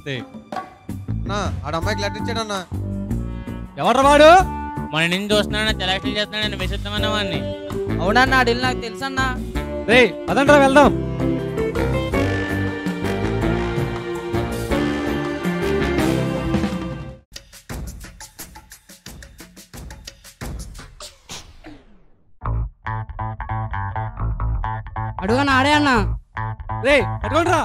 వస్తాయి. అన్నా ఆడ అమ్మాయికి లెటర్ ఇచ్చాడన్నా. ఎవరు వాడు? మన నుంచి చూస్తున్నాడు, సెలక్షన్ చేస్తున్నాడు, మెసేద్దామన్నా వాడిని. అవునన్నా అడిగి నాకు తెలుసన్నా. రే పదండ్రా వెళ్దాం. అడుగన్నా ఆడే అన్నా. రే పట్టుకోండిరా.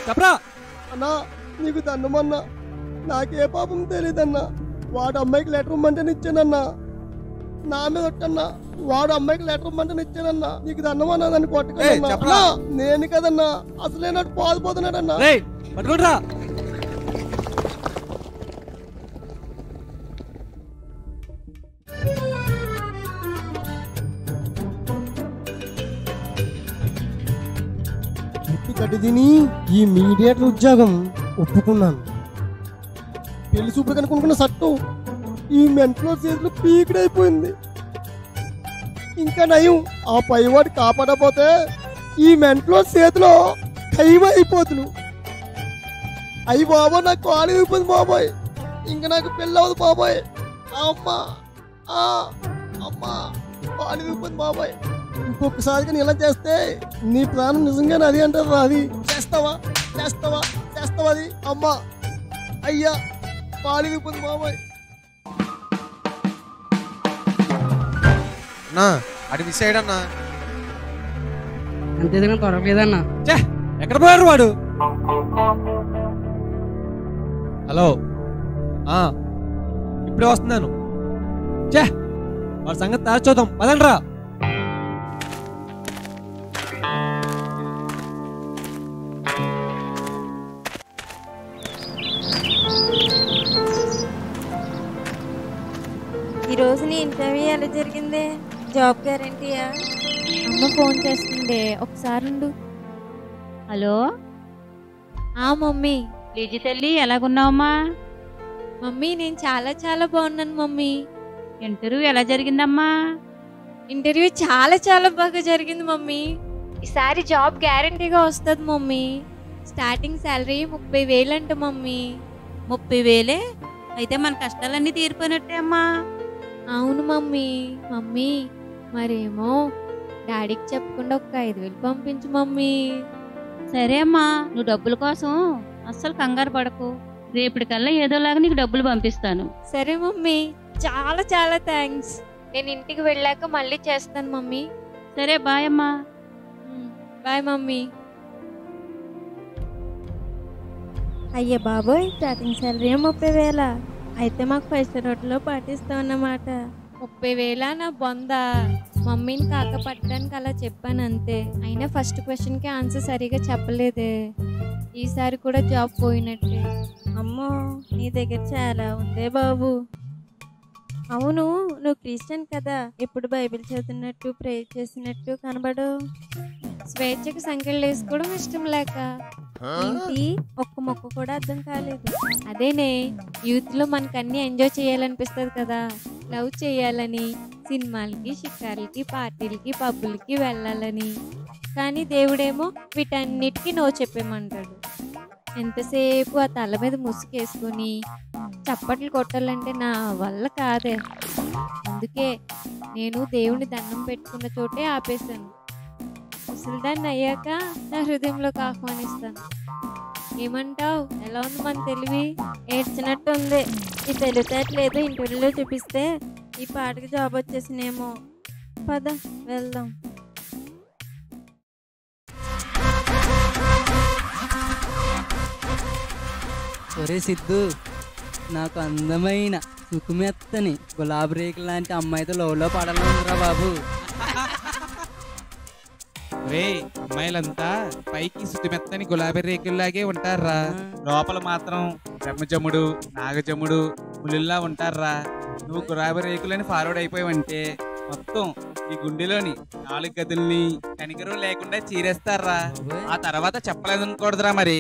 చెప్పరా. అన్నా నీకు దండమన్నా, నాకే పాపం తెలియదన్నా. వాడు అమ్మాయికి లెటర్ ఇమ్మంటే ఇచ్చానన్నా. నా మీద ఒట్టన్నా, వాడు అమ్మాయికి లెటర్ ఇమ్మంటే ఇచ్చానన్నా. నీకు దండమన్నా, దాన్ని కొట్టకన్నా. నేను కదన్నా, అసలే నాకు పారిపోతున్నాడన్నా. పట్టుకోండిరా. గడ్డి తిని ఈ మీడియేటర్ ఉద్యోగం ఒప్పుకున్నాను. పెళ్లి చూపులు కనుక్కున్న సట్టు ఈ మెంట్లో చేతులు పీకిడైపోయింది. ఇంకా నయం, ఆ పైవాడు కాపాడపోతే ఈ మెంట్లో చేతిలో కైవైపోతులు. అయ్యి బాబోయ్, నాకు కాలు అయిపోయింది బాబోయ్. ఇంకా నాకు పెళ్ళి అవ్వదు బాబోయ్. అమ్మా అమ్మా కాలు అయిపోయింది బాబోయ్. ఇంకొకసారిగా ఇలా చేస్తే నీ ప్రాణం నిజంగానే అది అంటారు. అది చేస్తావా చేస్తావా చేస్తావా? అది అమ్మా అయ్యా పాలిపోయింది బాబాయ్. అన్నా అటు మిస్ అయ్యాడన్నా. అంతేదన్నా దొరకలేదన్నా. ఎక్కడ పోయారు వాడు? హలో, ఇప్పుడే వస్తున్నాను. వాడి సంగతి తాచి చూద్దాం, పదండ్రా. ఈరోజు నీ ఇంటర్వ్యూ ఎలా జరిగింది? జాబ్ గ్యారంటీయా? అమ్మ ఫోన్ చేస్తుంది, ఒకసారి ఉండు. Hello mummy. లీజీ తల్లి, ఎలాగున్నావమ్మా? మమ్మీ నేను చాలా చాలా బాగున్నాను మమ్మీ. ఇంటర్వ్యూ ఎలా జరిగిందమ్మా? ఇంటర్వ్యూ చాలా చాలా బాగా జరిగింది మమ్మీ. ఈసారి జాబ్ గ్యారంటీగా వస్తుంది మమ్మీ. స్టార్టింగ్ శాలరీ 30,000 అంట మమ్మీ. 30,000? అయితే మన కష్టాలన్నీ తీరిపోయినట్టే అమ్మా. అవును మమ్మీ. మమ్మీ మరేమో డాడీకి చెప్పకుండా ఒక 5,000 పంపించు మమ్మీ. సరే అమ్మా, నువ్వు డబ్బుల కోసం అస్సలు కంగారు పడకు. రేపటికల్లా ఏదోలాగా నీకు డబ్బులు పంపిస్తాను. సరే మమ్మీ, చాలా చాలా థ్యాంక్స్. నేను ఇంటికి వెళ్ళాక మళ్ళీ చేస్తాను మమ్మీ. సరే బాయ్ అమ్మా. Bye mummy. అయ్యే బాబోయ్, స్టార్టింగ్ శాలరీ 30,000. అయితే మాకు 5 స్టార్ హోటల్లో పాటిస్తాం అన్నమాట. 30,000 నా బొంద. మమ్మీని కాక పట్టడానికి అలా చెప్పాను అంతే. అయినా ఫస్ట్ క్వశ్చన్కి ఆన్సర్ సరిగా చెప్పలేదే. ఈసారి కూడా జాబ్ పోయినట్టే. అమ్మో, నీ దగ్గర చాలా ఉందే బాబు. అవును, నువ్వు క్రిస్టియన్ కదా, ఎప్పుడు బైబిల్ చదువుతున్నట్టు ప్రేయర్ చేసినట్టు కనబడు. స్వేచ్ఛకు సంఖ్యలు వేసుకోవడం ఇష్టం లేక ఏంటి? ఒక్క మొక్క కూడా అర్థం కాలేదు. అదేనే, యూత్ లో మనకు అన్ని ఎంజాయ్ చేయాలనిపిస్తుంది కదా. లవ్ చేయాలని, సినిమాలకి, షికార్లకి, పార్టీలకి, పబ్బులకి వెళ్ళాలని. కానీ దేవుడేమో వీటన్నిటికీ నో చెప్పేమంటాడు. ఎంతసేపు ఆ తల మీద ముసుకేసుకొని చప్పట్లు కొట్టాలంటే నా వల్ల కాదే. అందుకే నేను దేవుని దండం పెట్టుకున్న చోటే ఆపేశాను. ముసలిదాన్ని అయ్యాక నా హృదయంలోకి ఆహ్వానిస్తాను. ఏమంటావు? ఎలా ఉంది మన తెలివి? ఏడ్చినట్టు ఉంది. ఈ తెలివితేటలేదు ఇంటర్వ్యూలో చూపిస్తే ఈ పాటకి జాబ్ వచ్చేసినేమో. పద వెళ్దాం. ఒరే సిద్ధు, నాకు అందమైన సుకుమెత్తని గులాబీ రేకులు లాంటి అమ్మాయితో లోలో పడాలందిరా బాబు. రే అమ్మాయిలంతా పైకి సుతిమెత్తని గులాబీ రేకుల్లాగే ఉంటారా, లోపల మాత్రం బ్రహ్మజముడు నాగజముడు ములుల్లా ఉంటారా. నువ్వు గులాబీ రేకులని ఫార్వర్డ్ అయిపోయావంటే మొత్తం ఈ గుండెలోని 4 గదుల్ని కనికరం లేకుండా చీరేస్తారా. ఆ తర్వాత చెప్పలేదనుకోడదురా మరి.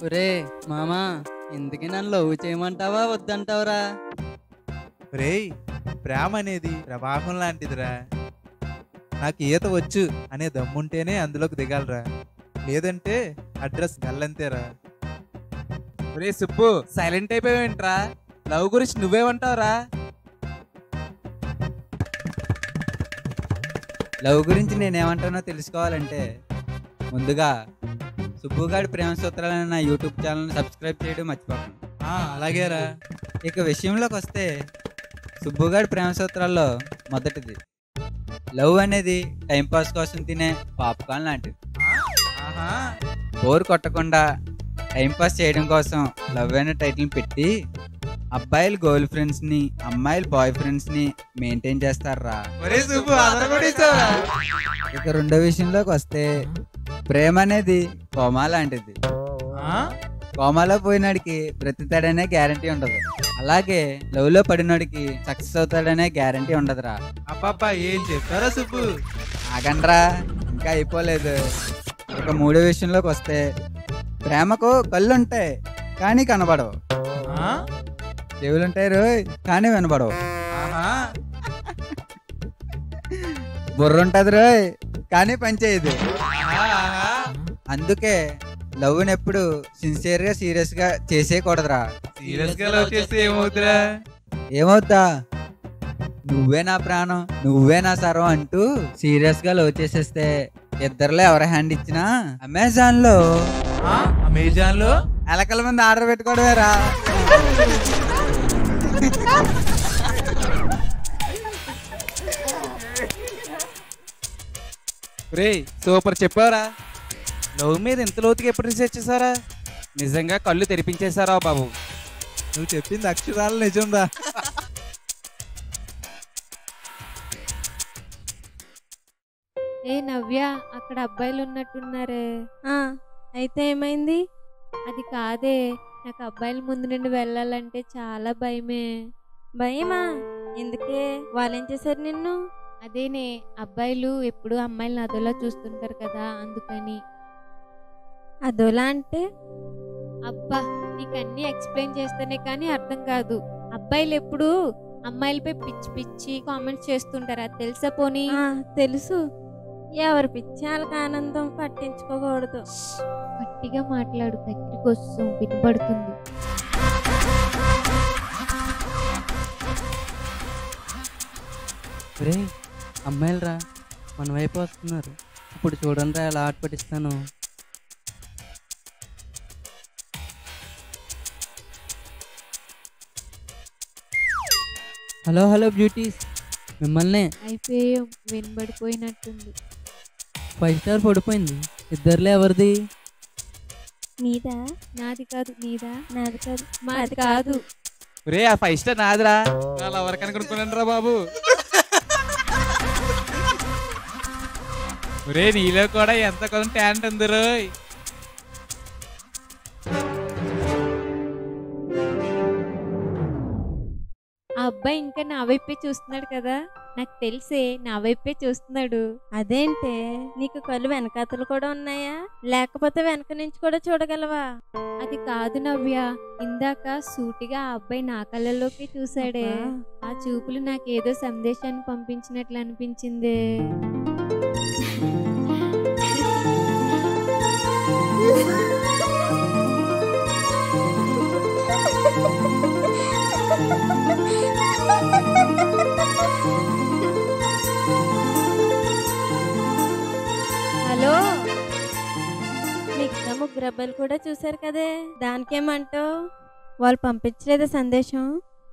ఒరే మామా, ఎందుకు నన్ను లవ్ చేయమంటావా వద్దంటావురా? రేయ్, ప్రేమ అనేది ప్రవాహం లాంటిదిరా. నాకు ఈత వచ్చు అనే దమ్ముంటేనే అందులోకి దిగాలరా, లేదంటే అడ్రస్ గల్లంతేరా. రే సుబ్బు, సైలెంట్ అయిపోయావేంట్రా? లవ్ గురించి నువ్వేమంటావురా? లవ్ గురించి నేనేమంటానో తెలుసుకోవాలంటే ముందుగా సుబ్బుగాడి ప్రేమ సూత్రాలని నా యూట్యూబ్ ఛానల్ని సబ్స్క్రైబ్ చేయడం మర్చిపోకండి. అలాగేరా. ఇక విషయంలోకి వస్తే సుబ్బుగాడి ప్రేమ సూత్రాల్లో మొదటిది, లవ్ అనేది టైంపాస్ కోసం తినే పాప్కార్న్ లాంటిది. బోర్ కొట్టకుండా టైంపాస్ చేయడం కోసం లవ్ అనే టైటిల్ పెట్టి అబ్బాయిలు గర్ల్ ఫ్రెండ్స్ ని, అమ్మాయిలు బాయ్ ఫ్రెండ్స్ ని మెయింటైన్ చేస్తారా. ఇక రెండో విషయంలోకి వస్తే ప్రేమ అనేది కోమా లాంటిది. కోమాలో పోయినాడికి బ్రతుకుతాడనే గ్యారంటీ ఉండదు, అలాగే లవ్ లో పడినోడికి సక్సెస్ అవుతాడనే గ్యారంటీ ఉండదురా. అబ్బాబ్బా, ఏం చెప్తారా సుబ్బు? ఆగండ్రా, ఇంకా అయిపోలేదు. ఇక మూడో విషయంలోకి వస్తే ప్రేమకు కళ్ళు ఉంటాయి కానీ కనబడవు, చెవులుంటాయి రోయ్ కానీ వినబడవు, బుర్ర ఉంటది రోయ్ కానీ పనిచేయదు. అందుకే లవ్ ఎప్పుడు సిన్సియర్ గా సీరియస్ గా చేసేయకూడదురా. సీరియస్ గా లవ్ చేస్తే ఏమవుతురా? ఏమవుతా, నువ్వే నా ప్రాణం, నువ్వే నా సర్వం అంటూ సీరియస్ గా లవ్ చేసేస్తే ఇద్దరులో ఎవరి హ్యాండ్ ఇచ్చినా అమెజాన్ లో ఎలకల మంది ఆర్డర్ పెట్టుకోవడమేరా. రే సూపర్ చెప్పారా. లవ్ మీద ఎంత లోతుగా ఎప్పుడు రీసెర్చ్ చేశారా? నిజంగా కళ్ళు తెరిపించేశారా బాబు. నువ్వు చెప్పింది అక్షరాలు నిజంరా. ఏ నవ్య, అక్కడ అబ్బాయిలు ఉన్నట్టున్నారే. అయితే ఏమైంది? అది కాదే, నాకు అబ్బాయిల ముందు నుండి వెళ్ళాలంటే చాలా భయమే. భయమా? ఎందుకే? వాళ్ళేం చేశారు నిన్ను? అదేనే, అబ్బాయిలు ఎప్పుడు అమ్మాయిలను అదోలా చూస్తుంటారు కదా, అందుకని. అదోలా అంటే? అబ్బా, నీకు అన్ని ఎక్స్ప్లెయిన్ చేస్తేనే కానీ అర్థం కాదు. అబ్బాయిలు ఎప్పుడు అమ్మాయిలపై పిచ్చి పిచ్చి కామెంట్స్ చేస్తుంటారు, అది తెలుసా? పోనీ తెలుసు. ఎవరి పిచ్చి వాళ్ళకి ఆనందం, పట్టించుకోకూడదు. గట్టిగా మాట్లాడు, దగ్గరికి వస్తూ వినపడుతుంది. రే అమ్మాయిలు రా, మన వైపు వస్తున్నారు. ఇప్పుడు చూడండి రా, ఎలా ఆట పట్టిస్తాను. హలో హలో బ్యూటీస్, మిమ్మల్ని. అయిపోయాం, వినబడిపోయినట్టుంది. 5 స్టార్ పడిపోయింది. ఇద్దరులో ఎవరిది? నీదా? నాది కాదు. నీదా? నాది కాదు. మాది కాదు. రే ఆ 5 స్టార్ నాదిరా. అలా ఎవరికి అనుకున్నాను రా బాబు. రే నీలో కూడా ఎంత కొంత టాలెంట్ ఉంది రోయ్. ఆ అబ్బాయి ఇంకా నా వైపే చూస్తున్నాడు కదా, నాకు తెలిసే నా వైపే చూస్తున్నాడు. అదేంటే, నీకు కళ్ళు వెనకాతలు కూడా ఉన్నాయా, లేకపోతే వెనక నుంచి కూడా చూడగలవా? అది కాదు నవ్య, ఇందాక సూటిగా ఆ అబ్బాయి నా కళ్ళలోకి చూసాడే, ఆ చూపులు నాకేదో సందేశాన్ని పంపించినట్లు అనిపించింది. హలో అబ్బాయిలు కూడా చూశారు కదే, దానికేమంటావు? వాళ్ళు పంపించలేదా సందేశం?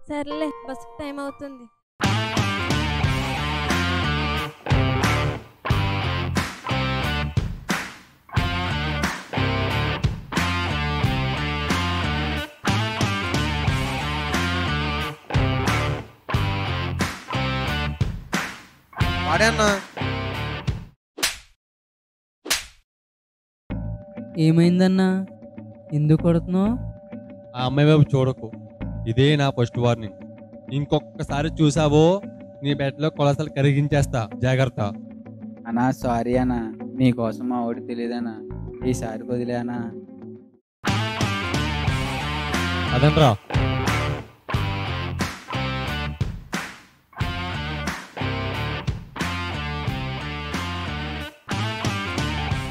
సర్లే, బస్సుకు టైం అవుతుంది. వాడే అన్నా. ఏమైందన్నా? ఎందుకు కొడుతున్నావు? ఆ అమ్మాయి వైపు చూడకు, ఇదే నా ఫస్ట్ వార్నింగ్. ఇంకొకసారి చూసావో నీ బెడ్లో కొలసలు కరిగించేస్తా, జాగ్రత్త. అన్నా సారీ అన్నా, మీకోసం మా ఓడి తెలియదన్నా, ఈసారి వదిలేనా? అదనరా.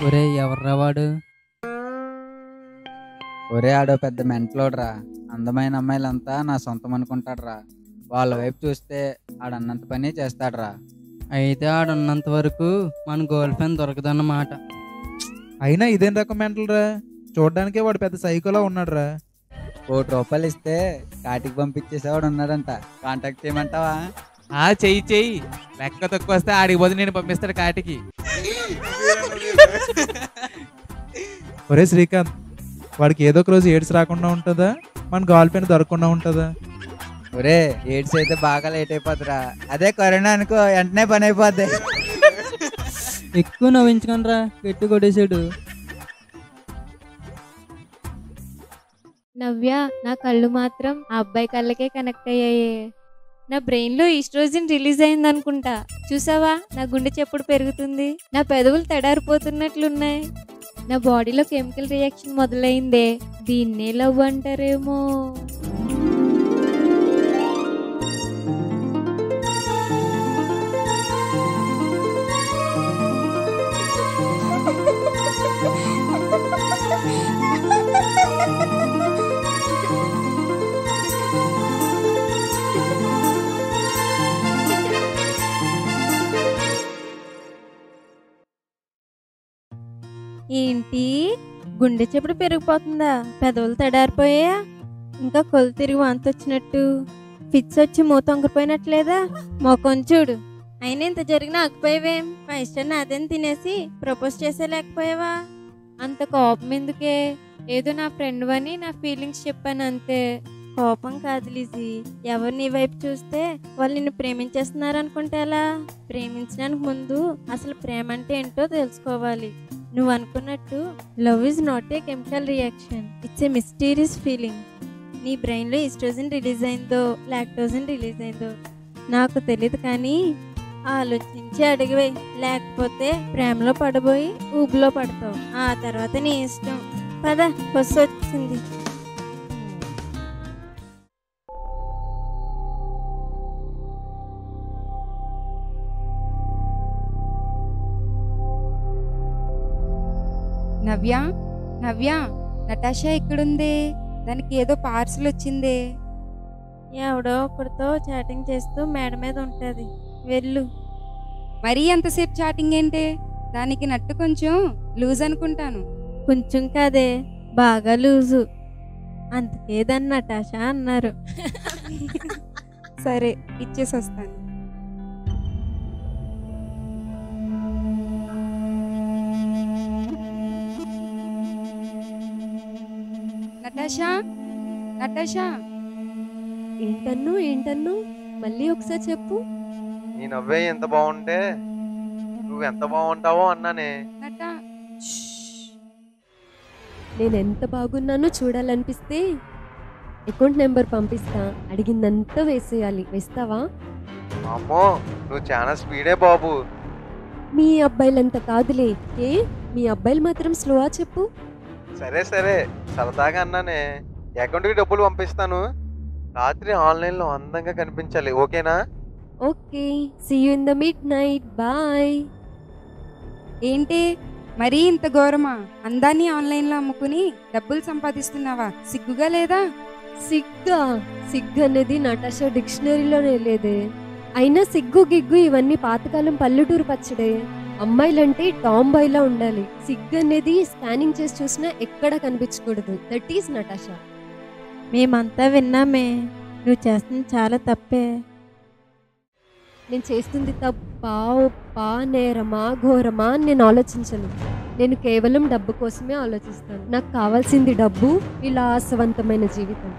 ఒరే ఎవర్రా వాడు? ఒరే ఆడో పెద్ద మెంటలోడ్రా. అందమైన అమ్మాయిలంతా నా సొంతం అనుకుంటాడ్రా. వాళ్ళ వైపు చూస్తే ఆడన్నంత పని చేస్తాడ్రా. అయితే ఆడున్నంత వరకు మన గర్ల్ ఫ్రెండ్ దొరకదన్నమాట. అయినా ఇదేం రకం మెంటలరా, చూడడానికే వాడు పెద్ద సైకోలా ఉన్నాడురా. ₹1 ఇస్తే కాటికి పంపించేసేవాడు ఉన్నాడంట, కాంటాక్ట్ చేయమంటావా? చెయ్యి లెక్క తక్కువ వస్తే ఆడికి పోతే నేను పంపిస్తాడు కాటికి. ఒరే శ్రీకాంత్, వాడికి ఏదో ఒక రోజు ఎయిడ్స్ రాకుండా ఉంటుందా, మన గర్ల్ ఫ్రెండ్ దొరకకుండా ఉంటుందా? ఒరే ఎయిడ్స్ అయితే బాగా లేట్ అయిపోద్దిరా, అదే కరోనా అనుకో వెంటనే పని అయిపోద్ది. ఎక్కువ నవ్వించకండ్రా, గట్టి కొట్టేసాడు. నవ్య, నా కళ్ళు మాత్రం ఆ అబ్బాయి కళ్ళకే కనెక్ట్ అయ్యాయి. నా బ్రెయిన్ లో ఈస్ట్రోజన్ రిలీజ్ అయింది అనుకుంటా. చూసావా, నా గుండె చెప్పుడు పెరుగుతుంది, నా పెదవులు తడారిపోతున్నట్లున్నాయి, నా బాడీలో కెమికల్ రియాక్షన్ మొదలైందే. దీన్నే లవ్ అంటారేమో. ఏంటి, గుండె చెప్పుడు పెరిగిపోతుందా? పెదవులు తడారిపోయా? ఇంకా కొలు తిరిగి వాంతొచ్చినట్టు, ఫిట్స్ వచ్చి మూత వంగిపోయినట్లేదా? మొఖం చూడు. అయినా ఇంత జరిగినా ఆగిపోయావేం? 5 స్టార్ నాదేని తినేసి ప్రపోజ్ చేసేలేకపోయావా? అంత కోపం ఎందుకే? ఏదో నా ఫ్రెండ్ అని నా ఫీలింగ్స్ చెప్పాను అంతే. కోపం కాదు లిజీ, ఎవరు నీ వైపు చూస్తే వాళ్ళు నిన్ను ప్రేమించేస్తున్నారు అనుకుంటే ఎలా? ప్రేమించడానికి ముందు అసలు ప్రేమ అంటే ఏంటో తెలుసుకోవాలి. నువ్వు అనుకున్నట్టు love is not a chemical reaction, it's a mysterious feeling. నీ బ్రెయిన్లో ఈస్ట్రోజన్ రిలీజ్ అయిందో లాక్టోజన్ రిలీజ్ అయిందో నాకు తెలియదు, కానీ ఆలోచించి అడిగివే, లేకపోతే ప్రేమలో పడబోయి ఊబిలో పడతావు. ఆ తర్వాత నీ ఇష్టం. పద, బస్సు వచ్చింది. నవ్య, నవ్య, నటాషా ఎక్కడుంది? దానికి ఏదో పార్సల్ వచ్చిందే. ఎవడో ఒకరితో చాటింగ్ చేస్తూ మేడ మీద ఉంటుంది, వెళ్ళు. మరీ అంతసేపు చాటింగ్ ఏంటే? దానికి నట్టు కొంచెం లూజ్ అనుకుంటాను. కొంచెం కాదే, బాగా లూజు, అందుకే దాన్ని నటాషా అన్నారు. సరే, ఇచ్చేసి వస్తాను. Natasha, Natasha. ఏంటన్ను మళ్ళీ ఒకసారి చెప్పు. నీ నవ్వే ఎంత బాగుంటే నువ్వు ఎంత బాగుంటావో అన్నానే. నటా, నేను ఎంత బాగున్నానో చూడాలనిపిస్తే అకౌంట్ నెంబర్ పంపిస్తా, అడిగిందంతా వేసేయాలి. వేస్తావా? అమ్మో, నువ్వు చాలా స్పీడే బాబు. మీ అబ్బాయిలంత కాదులే. ఏ, మీ అబ్బాయిలు మాత్రం స్లోవా చెప్పు. సరే సరదాగా అన్నానే. అకౌంట్కి డబ్బులు పంపిస్తాను, రాత్రి ఆన్లైన్లో అందంగా కనిపించాలి, ఓకేనా? Okay, see you in the midnight, bye. ఏంటి మరీ ఇంత ఘోరమా? అందాన్ని ఆన్లైన్లో అమ్ముకుని డబ్బులు సంపాదిస్తున్నావా? సిగ్గుగా లేదా? సిగ్గు అనేది నటాషా డిక్షనరీలోనే లేదే. అయినా సిగ్గు గిగ్గు ఇవన్నీ పాతకాలం పల్లెటూరు పచ్చడే. అమ్మాయిలంటే టామ్ బాయ్ లా ఉండాలి. సిగ్గు అనేది స్కానింగ్ చేసి చూసినా ఎక్కడ కనిపించకూడదు. That is Natasha. మేమంతా విన్నామే, నువ్వు చేస్తుంది చాలా తప్పే. నేను చేస్తుంది తప్పా, ఒప్పా, నేరమా, ఘోరమా అని నేను ఆలోచించను. నేను కేవలం డబ్బు కోసమే ఆలోచిస్తాను. నాకు కావాల్సింది డబ్బు, విలాసవంతమైన జీవితం.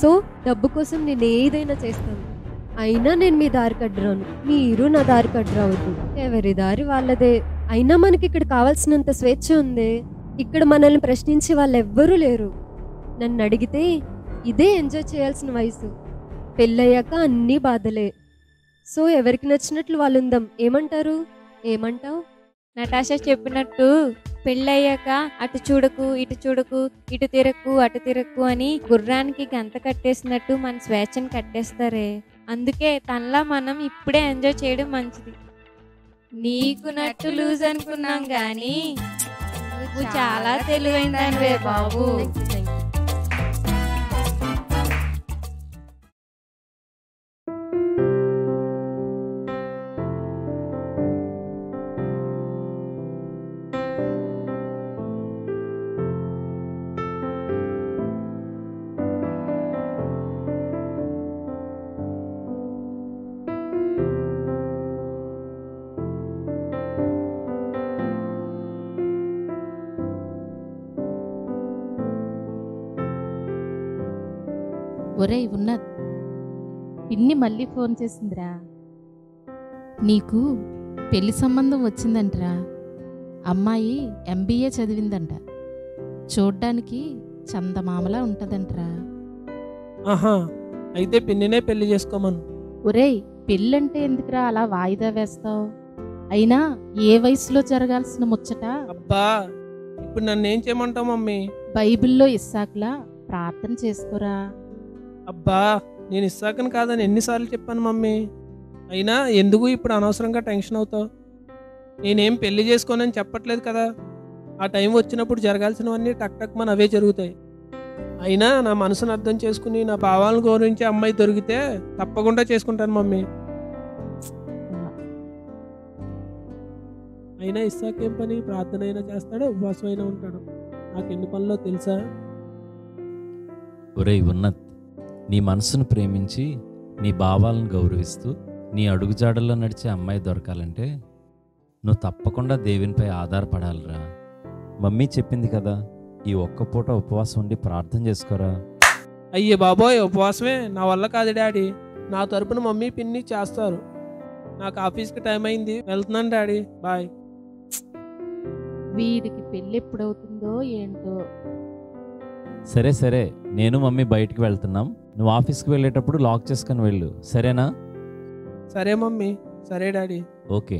సో డబ్బు కోసం నేను ఏదైనా చేస్తాను. అయినా నేను మీ దారి కడ్రాను, మీరు నా దారి కడ్రావద్దు. ఎవరి దారి వాళ్ళదే. అయినా మనకి ఇక్కడ కావాల్సినంత స్వేచ్ఛ ఉంది. ఇక్కడ మనల్ని ప్రశ్నించే వాళ్ళు ఎవ్వరూ లేరు. నన్ను అడిగితే ఇదే ఎంజాయ్ చేయాల్సిన వయసు. పెళ్ళయ్యాక అన్నీ బాధలే. సో ఎవరికి నచ్చినట్లు వాళ్ళు ఉందాం. ఏమంటారు? ఏమంటావు? నటాషా చెప్పినట్టు పెళ్ళయ్యాక అటు చూడకు, ఇటు చూడకు, ఇటు తిరక్కు, అటు తిరక్కు అని గుర్రానికి గంత కట్టేసినట్టు మన స్వేచ్ఛను కట్టేస్తారే. అందుకే తనలా మనం ఇప్పుడే ఎంజాయ్ చేయడం మంచిది. నీకు నట్టు లూజ్ అనుకున్నాం గానీ నువ్వు చాలా తెలివైందానివే బాబు. ఒరేయ్ ఉన్నద్, పిన్ని మళ్ళీ ఫోన్ చేసిందిరా. నీకు పెళ్లి సంబంధం వచ్చిందంటరా. అమ్మాయి MBA చదివిందంట. చూడ్డానికి చందమామలా ఉంటదంటరా. ఆహా, అయితే పిన్నినే పెళ్లి చేసుకోమను. ఒరేయ్, పెళ్ళంటే ఎందుకురా అలా వాయిదా వేస్తావు? అయినా ఏ వయసులో జరగాల్సిన ముచ్చట? అబ్బా, ఇప్పుడు నన్ను ఏం చేయమంటావు మమ్మీ? బైబిల్లో ఇస్సాకులా ప్రార్థన చేసుకోరా. అబ్బా, నేను ఇస్సాకని కాదని ఎన్నిసార్లు చెప్పాను మమ్మీ. అయినా ఎందుకు ఇప్పుడు అనవసరంగా టెన్షన్ అవుతావు? నేనేం పెళ్లి చేసుకోనని చెప్పట్లేదు కదా. ఆ టైం వచ్చినప్పుడు జరగాల్సినవన్నీ టక్ టక్ మన అవే జరుగుతాయి. అయినా నా మనసును అర్థం చేసుకుని నా భావాలను గౌరవించే అమ్మాయి దొరికితే తప్పకుండా చేసుకుంటాను మమ్మీ. అయినా ఇస్సాకేం పని? ప్రార్థన అయినా చేస్తాడు, ఉపవాసం అయినా ఉంటాడు. నాకు ఎన్ని పనులో తెలుసా? ఒరేయ్ ఉన్నత్, నీ మనసును ప్రేమించి నీ భావాలను గౌరవిస్తూ నీ అడుగుజాడల్లో నడిచే అమ్మాయి దొరకాలంటే నువ్వు తప్పకుండా దేవునిపై ఆధారపడాలిరా. మమ్మీ చెప్పింది కదా, ఈ ఒక్క పూట ఉపవాసం ఉండి ప్రార్థన చేసుకోరా. అయ్యే బాబోయ్, ఉపవాసమే నా వల్ల కాదు డాడీ. నా తరపున మమ్మీ పిన్ని చేస్తారు. నాకు ఆఫీస్కి టైం అయింది, వెళ్తున్నాను డాడీ, బాయ్. వీడికి పెళ్ళి ఎప్పుడవుతుందో ఏంటో. సరే సరే, నేను మమ్మీ బయటికి వెళ్తున్నాం. నువ్వు ఆఫీస్కి వెళ్ళేటప్పుడు లాక్ చేసుకొని వెళ్ళు, సరేనా? సరే మమ్మీ. సరే డాడీ. ఓకే.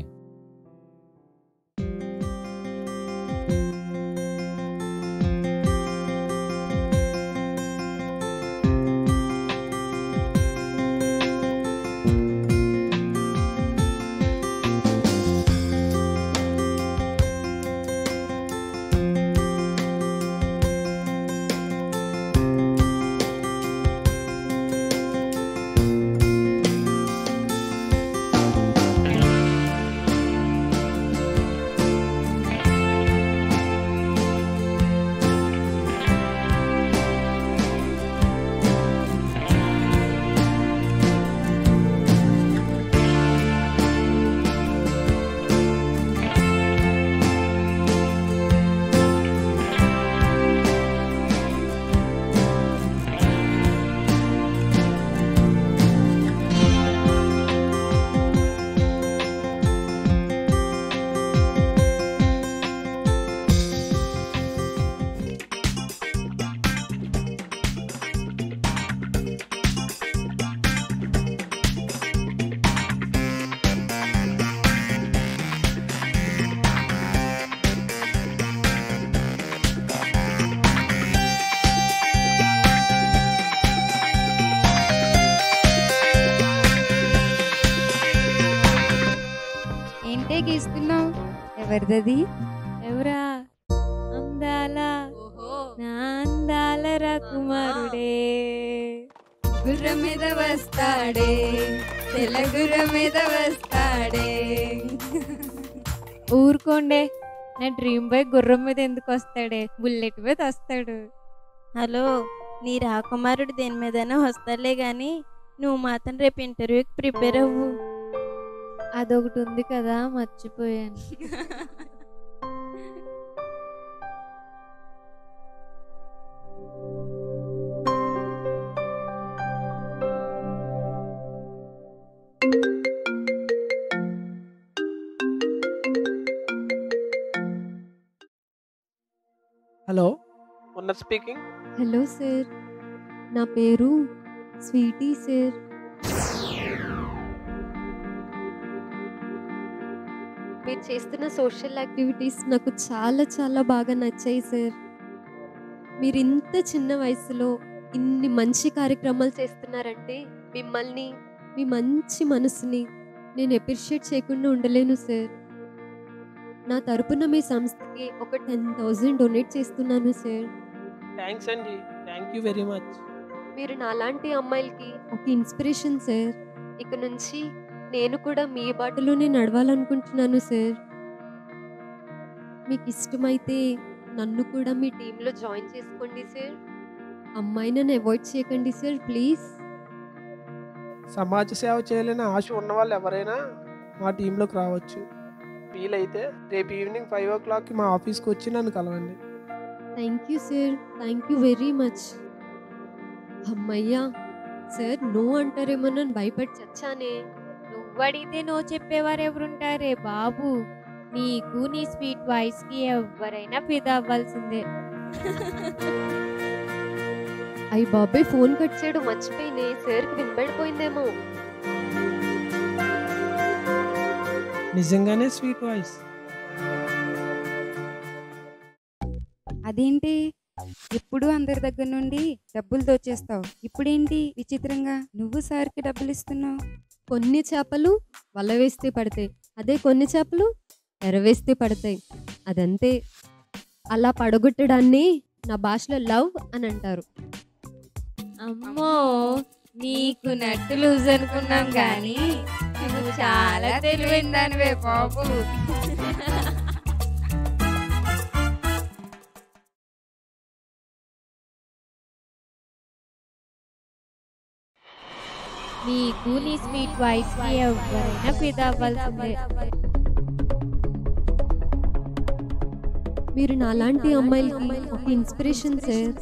గీస్తున్నావు? ఎవరిదది? ఎవరా? అందాల నా అందాల రాకుమారుడే, గుర్రం మీద వస్తాడే, తెల్ల గుర్రం మీద వస్తాడే, ఊరుకోండే, నా డ్రీమ్ బాయ్ గుర్రం మీద ఎందుకు వస్తాడే, బుల్లెట్ మీద వస్తాడు. హలో, నీ రాకుమారుడు దేని మీదైనా వస్తాడులే కానీ నువ్వు మాత్రం రేపు ఇంటర్వ్యూకి ప్రిపేర్ అవ్వు. అదొకటి ఉంది కదా, మర్చిపోయాను. Hello, Unnat speaking. Hello sir, నా పేరు స్వీటీ సార్. మీరు చేస్తున్న సోషల్ యాక్టివిటీస్ నాకు చాలా చాలా బాగా నచ్చాయి సార్. మీరు ఇంత చిన్న వయసులో ఇన్ని మంచి కార్యక్రమాలు చేస్తున్నారంటే మిమ్మల్ని, మీ మంచి మనసుని నేను అప్రిషియేట్ చేయకుండా ఉండలేను సార్. నా తరపున మీ సంస్థకి ఒక 10,000 డొనేట్ చేస్తున్నాను సార్. థ్యాంక్స్ అండి, థ్యాంక్ యూ వెరీ మచ్. మీరు నాలాంటి అమ్మాయిలకి ఒక ఇన్స్పిరేషన్ సార్. ఇక నుంచి నేను కూడా మీ బాటలోనే నడవాలనుకుంటున్నాను సార్. మీకు ఇష్టమైతే నన్ను కూడా మీ టీంలో జాయిన్ చేసుకోండి సార్. అమ్మాయిని అవాయిడ్ చేయకండి సార్ ప్లీజ్. సమాజ సేవ చేయలేని ఆశ ఉన్న వాళ్ళు ఎవరైనా మా టీంలోకి రావచ్చు. వీలైతే రేపు ఈవినింగ్ 5 o'clockకి మా ఆఫీస్కి వచ్చి నన్ను కలవండి. Thank you sir, thank you very much. అమ్మయ్యా సార్, నో అంటారేమో నన్ను భయపడి చచ్చానే. నువ్వు అడిగితే నో చెప్పేవారు ఎవరుంటారే బాబు, నీకు నీ స్వీట్ వాయిస్కి ఎవరైనా ఫిదా అవ్వాల్సిందే. అయ్యి బాబాయ్, ఫోన్ కట్ చేయడం మర్చిపోయినే, సార్కి వినబడిపోయిందేమో. నిజంగానే స్వీట్ వాయిస్. అదేంటి ఎప్పుడు అందరి దగ్గర నుండి డబ్బులు దోచేస్తావు, ఇప్పుడేంటి విచిత్రంగా నువ్వు సార్కి డబ్బులు ఇస్తున్నావు? కొన్ని చేపలు వల వేస్తే పడతాయి, అదే కొన్ని చేపలు ఎరవేస్తే పడతాయి. అదంతే. అలా పడగొట్టడాన్ని నా భాషలో లవ్ అని అంటారు. అమ్మో, నీకు నట్టు లూజ్ అనుకున్నాం కానీ నువ్వు చాలా తెలివైందానివే బాబు. నీకు నీ స్వీట్ వాయిస్ కి ఎవరైనా ఫిదా అవ్వాల్సిందే. మీరు నాలాంటి అమ్మాయిలకి ఒక inspiration sir.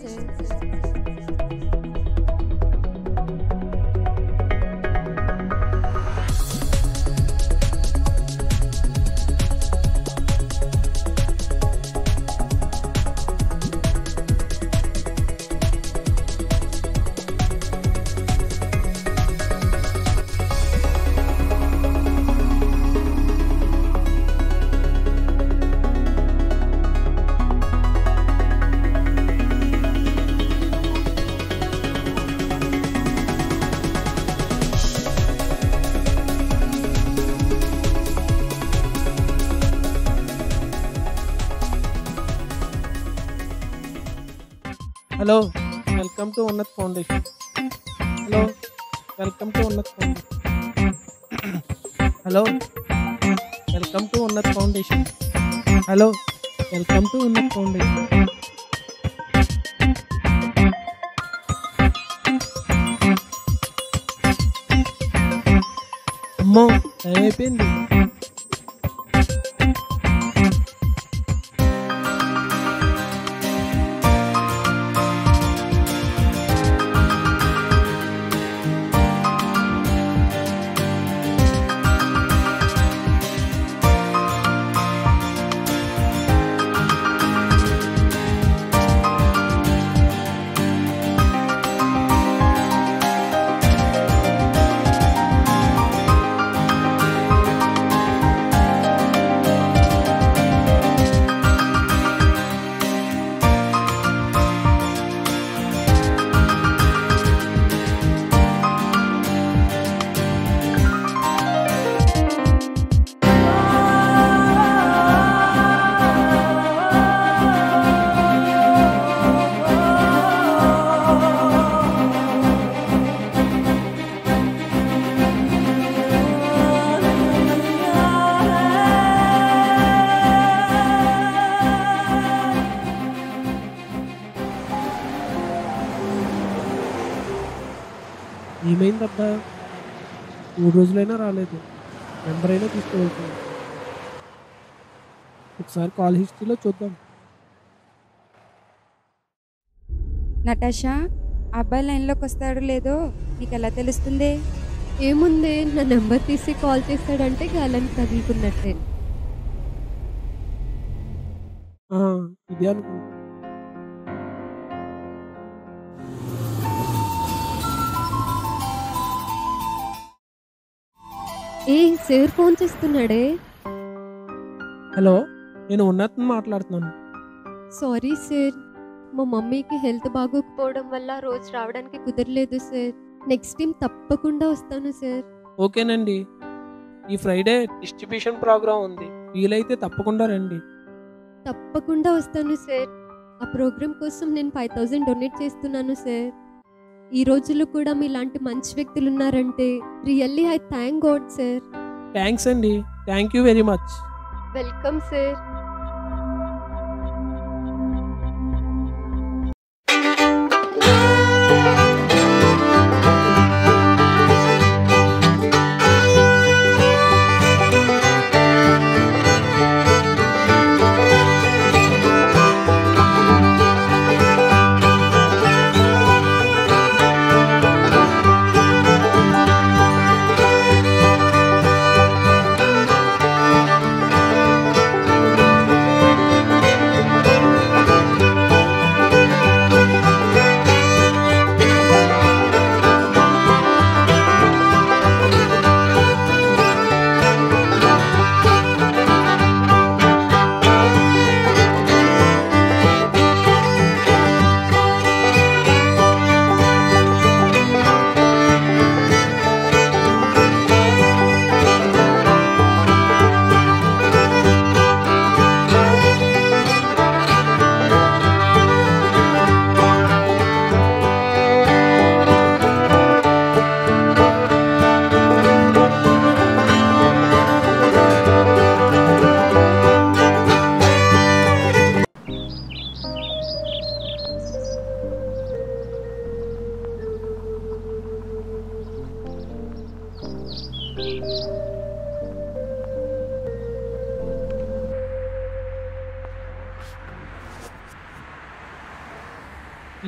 Hello, welcome to Unnat foundation. Hello, welcome to Unnat foundation. Hello, welcome to Unnat foundation. Hello, welcome to Unnat foundation. అమ్మో, టైం అయిపోయింది. ఏమైందబ్బా? 3 రోజులైనా రాలేదు. నెంబర్ అయినా తీసుకోవాల్సింది. ఒకసారి కాల్ హిస్టరీలో చూద్దాం. నటాషా, అబ్బాయి లైన్లోకి వస్తాడో లేదో నీకు ఎలా తెలుస్తుంది? ఏముంది, నా నెంబర్ తీసి కాల్ చేస్తాడంటే గాలని తగులుకున్నట్టే. ఇది అనుకో. Sir phone చేస్తున్నాడే. హలో, నేను ఉన్నతను మాట్లాడుతున్నాను. సారీ సార్, మా మమ్మీకి హెల్త్ బాగోకపోవడం వల్ల రోజు రావడానికి కుదరలేదు సార్. నెక్స్ట్ టైం తప్పకుండా వస్తాను సార్. ఓకేనండి. ఈ ఫ్రైడే డిస్ట్రిబ్యూషన్ ప్రోగ్రామ్ ఉంది, వీలైతే తప్పకుండా రండి. తప్పకుండా వస్తాను సార్. ఆ ప్రోగ్రామ్ కోసం నేను 5000 డొనేట్ చేస్తున్నాను సార్. ఈ రోజుల్లో కూడా మీలాంటి మంచి వ్యక్తులు ఉన్నారంటే really I thank God sir. Thanks అండి. Thank you very much. Welcome sir.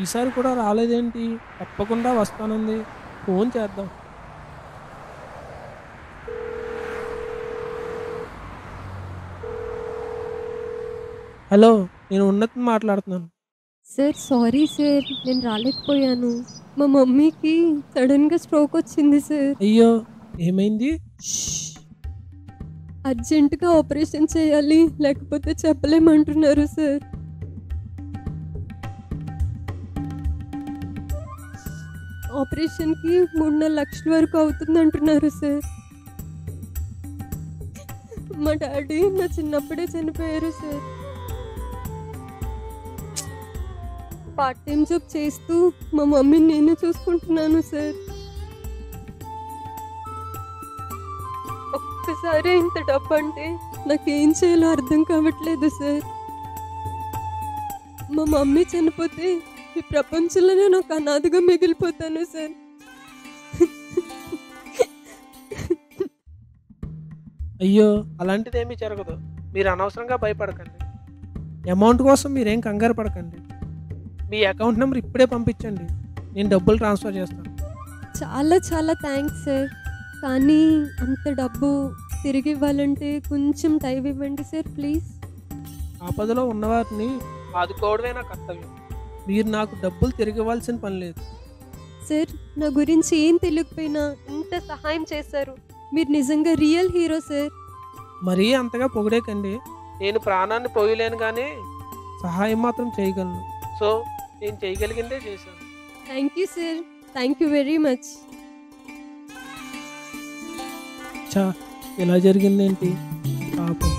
ఈసారి కూడా రాలేదేంటి? తప్పకుండా వస్తానంది. ఫోన్ చేద్దాం. హలో, నేను ఉన్నతని మాట్లాడుతున్నాను. సార్ సారీ సార్, నేను రాలేకపోయాను. మా మమ్మీకి సడన్గా స్ట్రోక్ వచ్చింది సార్. అయ్యో, ఏమైంది? అర్జెంటుగా ఆపరేషన్ చేయాలి, లేకపోతే చెప్పలేమంటున్నారు సార్. ఆపరేషన్కి 3-4 లక్షల వరకు అవుతుంది అంటున్నారు సార్. మా డాడీ నా చిన్నప్పుడే చనిపోయారు సార్. పార్ట్ టైం జాబ్ చేస్తూ మా మమ్మీని నేను చూసుకుంటున్నాను సార్. ఒక్కసారి ఇంత డబ్బు అంటే నాకేం చేయాలో అర్థం కావట్లేదు సార్. మా మమ్మీ చనిపోతే ఈ ప్రపంచంలో నేను ఒక అనాథగా మిగిలిపోతాను సార్. అయ్యో, అలాంటిదేమీ జరగదు. మీరు అనవసరంగా భయపడకండి. అమౌంట్ కోసం మీరేం కంగారు పడకండి. మీ అకౌంట్ నెంబర్ ఇప్పుడే పంపించండి, నేను డబ్బులు ట్రాన్స్ఫర్ చేస్తాను. చాలా చాలా థ్యాంక్స్ సార్. కానీ అంత డబ్బు తిరిగి ఇవ్వాలంటే కొంచెం టైం ఇవ్వండి సార్ ప్లీజ్. ఆపదలో ఉన్నవారిని ఆదుకోవడమే నా కర్తవ్యం. మీరు నాకు డబ్బులు తిరిగి ఇవ్వాల్సిన పని లేదు. సార్, నా గురించి ఏం తెలియకపోయినా ఇంత సహాయం చేశారు. మీరు నిజంగా రియల్ హీరో సార్. మరీ అంతగా పొగిడేకండి. నేను ప్రాణాన్ని పోయలేను కానీ సహాయం మాత్రం చేయగలను. సో నేను చేయగలిగిందే చేశాను. Thank you sir, thank you very much. చా, ఇలా జరిగిందేంటి పాపం.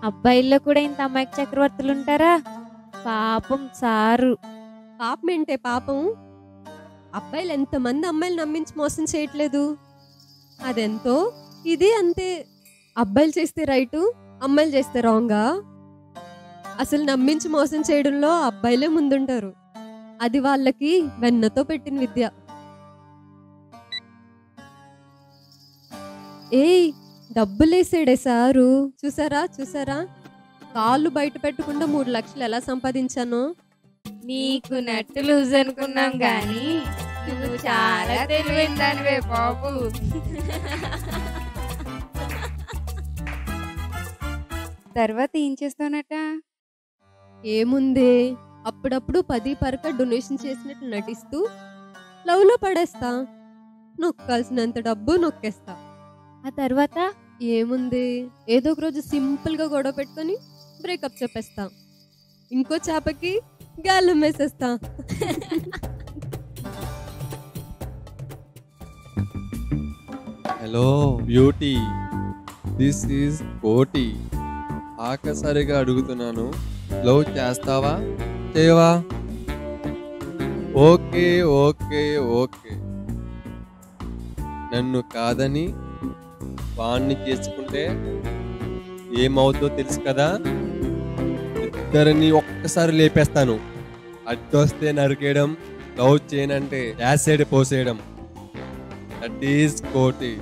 అబ్బాయిల్లో కూడా ఇంత అమ్మాయికి చక్రవర్తులు ఉంటారా? పాపం సారు. పాపం ఏంటే పాపం? అబ్బాయిలు ఎంతమంది అమ్మాయిలు నమ్మించి మోసం చేయట్లేదు. అదెంతో ఇది అంతే. అబ్బాయిలు చేస్తే రైటు, అమ్మాయిలు చేస్తే రాంగా. అసలు నమ్మించి మోసం చేయడంలో అబ్బాయిలే ముందుంటారు. అది వాళ్ళకి వెన్నతో పెట్టిన విద్య. ఏయ్, డబ్బులేసాడే సారు. చూసారా కాళ్ళు బయట పెట్టకుండా 3 లక్షలు ఎలా సంపాదించాను. నీకు నట్టు లూజ్ అనుకున్నాం గాని నువ్వు చాలా తెలివైందానివే బాబు. తర్వాత ఏం చేస్తానట? ఏముంది, అప్పుడప్పుడు 10 పరక డొనేషన్ చేసినట్లు నటిస్తూ లవ్ లో పడేస్తా. నొక్కాల్సినంత డబ్బు నొక్కేస్తా. ఆ తర్వాత ఏముంది, ఏదో ఒక రోజు సింపుల్ గా గొడవ పెట్టుకొని బ్రేకప్ చెప్పేస్తా. ఇంకో చేపకి గాలం వేసేస్తా. హలో బ్యూటీ, దిస్ ఈజ్ కోటి. ఆఖసారిగా అడుగుతున్నాను, లవ్ చేస్తావా చేయవా? Okay okay okay. నన్ను కాదని వాణ్ణి చేసుకుంటే ఏమవుతుందో తెలుసు కదా. ఇద్దరిని ఒక్కసారి లేపేస్తాను. అడ్డొస్తే నరికేయడం, లవ్ చేయనంటే యాసిడ్ పోసేయడం. That is Koti.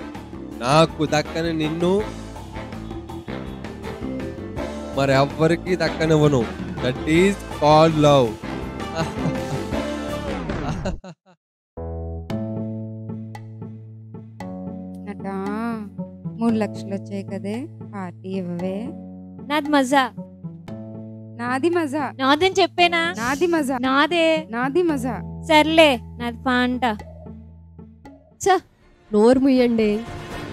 నాకు దక్కని నిన్ను మరి ఎవ్వరికి దక్కనివ్వను. That is called love. నటా 3 లక్షలు వచ్చాయి కదే, పార్టీ ఇవ్వవే. నాది మజా. నాది మజా. నాదని చెప్పేనా? నాది మజా. నాది మజా. సర్లే, నాది ఫాంటా. చ, నోరు ముయ్యండి.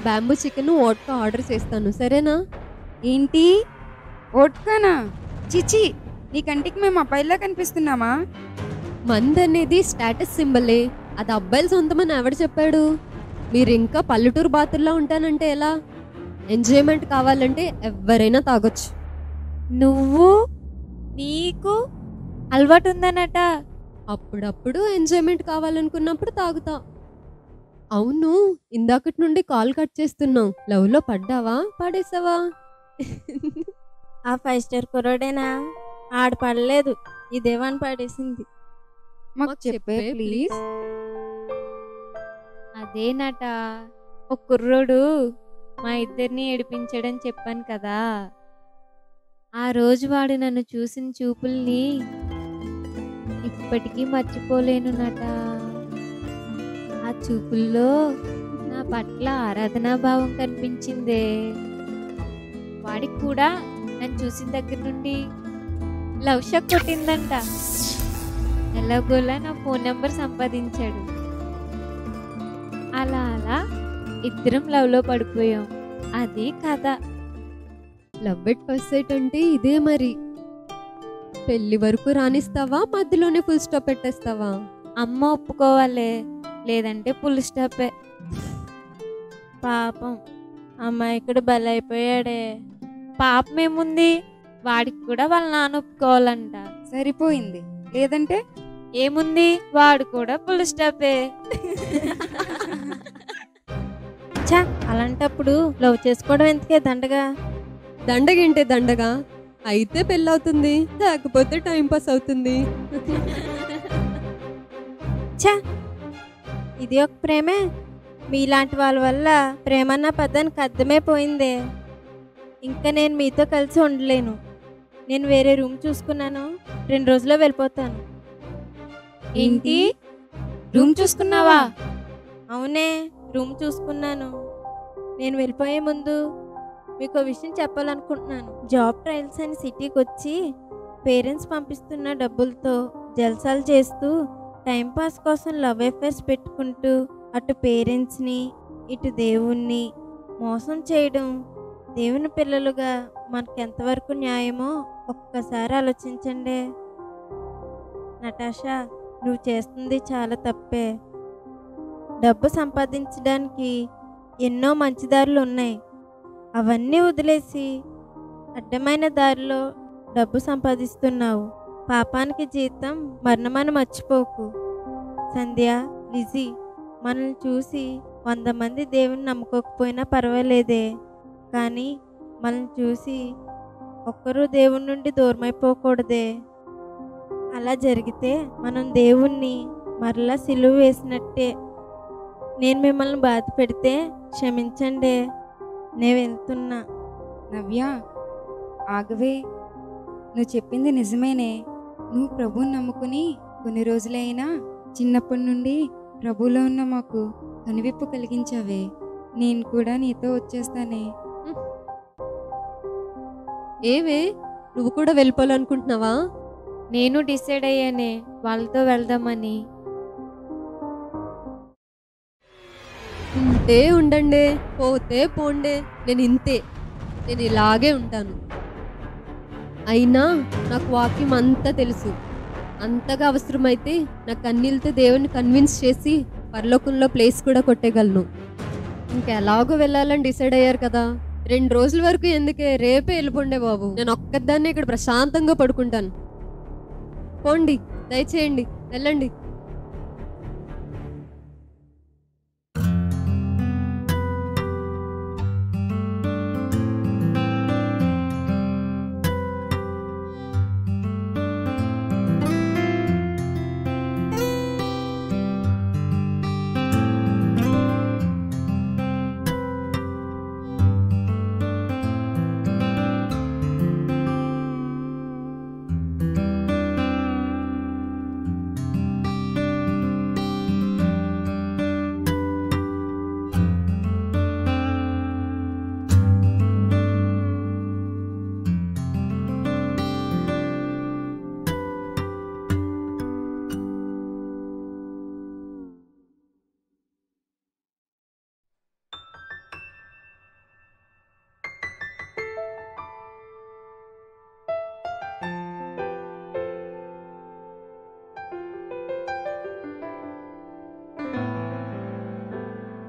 బ్యాంబూ చికెన్ ఓట్కా ఆర్డర్ చేస్తాను, సరేనా? ఏంటి ఓట్కానా? చిచి, నీ కంటికి మేము అబ్బాయిలా కనిపిస్తున్నామా? మంది అనేది స్టేటస్ సింబలే, అది అబ్బాయిల సొంతమని ఎవడు చెప్పాడు? మీరు ఇంకా పల్లెటూరు బాతుల్లో ఉంటానంటే ఎలా? ఎంజాయ్మెంట్ కావాలంటే ఎవరైనా తాగొచ్చు. నీకు అలవాటు ఉందనట. అప్పుడప్పుడు ఎంజాయ్మెంట్ కావాలనుకున్నప్పుడు తాగుతా. అవును, ఇందాకటి నుండి కాల్ కట్ చేస్తున్నావు. లవ్ లో పడ్డావా, పడేసావా? ఆ 5 స్టార్ కుర్రోడేనా? ఆడ పడలేదు, ఇదేమని పడేసింది. మాకు చెప్పే ప్లీజ్. అదేనట, ఒక కుర్రోడు మా ఇద్దరిని ఏడిపించాడని చెప్పాను కదా. ఆ రోజు వాడు నన్ను చూసిన చూపుల్ని ఇప్పటికీ మర్చిపోలేను నట. ఆ చూపుల్లో నా పట్ల ఆరాధనా భావం కనిపించిందే. వాడికి కూడా నన్ను చూసిన దగ్గర నుండి లవ్ షాక్ కొట్టిందంట. ఎలాగోలా నా ఫోన్ నెంబర్ సంపాదించాడు. అలా అలా ఇద్దరం లవ్ లో పడిపోయాం. అది కథ. లవ్ ఎట్ ఫస్ట్ సైట్ అంటే ఇదే మరి. పెళ్లి వరకు రానిస్తావా, మధ్యలోనే ఫుల్ స్టాప్ పెట్టేస్తావా? అమ్మ ఒప్పుకోవాలే, లేదంటే ఫుల్ స్టాపే. పాపం అమ్మాయికుడు బలైపోయాడే. పాపం ఏముంది, వాడికి కూడా వాళ్ళ నాన్న ఒప్పుకోవాలంట. సరిపోయింది, లేదంటే ఏముంది, వాడు కూడా ఫుల్ స్టాపే. చా, అలాంటప్పుడు లవ్ చేసుకోవడం ఎందుకే దండగా? దండగేంటే దండగా? అయితే పెళ్ళవుతుంది, లేకపోతే టైం పాస్ అవుతుంది. చా, ఇది ఒక ప్రేమే? మీలాంటి వాళ్ళ వల్ల ప్రేమన్న పదానికి అర్థమే పోయిందే. ఇంకా నేను మీతో కలిసి ఉండలేను. నేను వేరే రూమ్ చూసుకున్నాను, 2 రోజుల్లో వెళ్ళిపోతాను. ఏంటి, రూమ్ చూసుకున్నావా? అవునే, రూమ్ చూసుకున్నాను. నేను వెళ్ళిపోయే ముందు మీకు విషయం చెప్పాలనుకుంటున్నాను. జాబ్ ట్రయల్స్ అని సిటీకి వచ్చి పేరెంట్స్ పంపిస్తున్న డబ్బులతో జల్సాలు చేస్తూ టైంపాస్ కోసం లవ్ అఫైర్స్ పెట్టుకుంటూ అటు పేరెంట్స్ని ఇటు దేవుణ్ణి మోసం చేయడం దేవుని పిల్లలుగా మనకు ఎంతవరకు న్యాయమో ఒక్కసారి ఆలోచించండి. నటాషా, నువ్వు చేస్తుంది చాలా తప్పే. డబ్బు సంపాదించడానికి ఎన్నో మంచి దారులు ఉన్నాయి. అవన్నీ వదిలేసి అడ్డమైన దారిలో డబ్బు సంపాదిస్తున్నావు. పాపానికి జీతం మరణమని మర్చిపోకు. సంధ్య, లిజీ, మనల్ని చూసి 100 మంది దేవుని నమ్ముకోకపోయినా పర్వాలేదే, కానీ మనల్ని చూసి ఒక్కరూ దేవుని నుండి దూరమైపోకూడదే. అలా జరిగితే మనం దేవుణ్ణి మరలా సిలువ వేసినట్టే. నేను మిమ్మల్ని బాధ పెడితే క్షమించండి, నేను వెళ్తున్నా. నవ్య, ఆగవే. నువ్వు చెప్పింది నిజమేనే. నువ్వు ప్రభువుని నమ్ముకుని కొన్ని రోజులైనా చిన్నప్పటి నుండి ప్రభువులో ఉన్న మాకు కనువిప్పు కలిగించావే. నేను కూడా నీతో వచ్చేస్తానే. ఏవే, నువ్వు కూడా వెళ్ళిపోవాలనుకుంటున్నావా? నేను డిసైడ్ అయ్యానే వాళ్ళతో వెళ్దామని. ఉంటే ఉండండి, పోతే పోండే. నేను ఇంతే, నేను ఇలాగే ఉంటాను. అయినా నాకు వాక్యం అంతా తెలుసు. అంతగా అవసరమైతే నా కన్నీళ్ళతో దేవుని కన్విన్స్ చేసి పరలోకంలో ప్లేస్ కూడా కొట్టేయగలను. ఇంకెలాగో వెళ్ళాలని డిసైడ్ అయ్యారు కదా, 2 రోజుల వరకు ఎందుకే, రేపే వెళ్ళిపోండే బాబు. నేను ఒక్కదాన్నే ఇక్కడ ప్రశాంతంగా పడుకుంటాను. పోండి, దయచేయండి, వెళ్ళండి.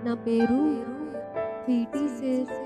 నా పేరు స్వీటీ సేస్.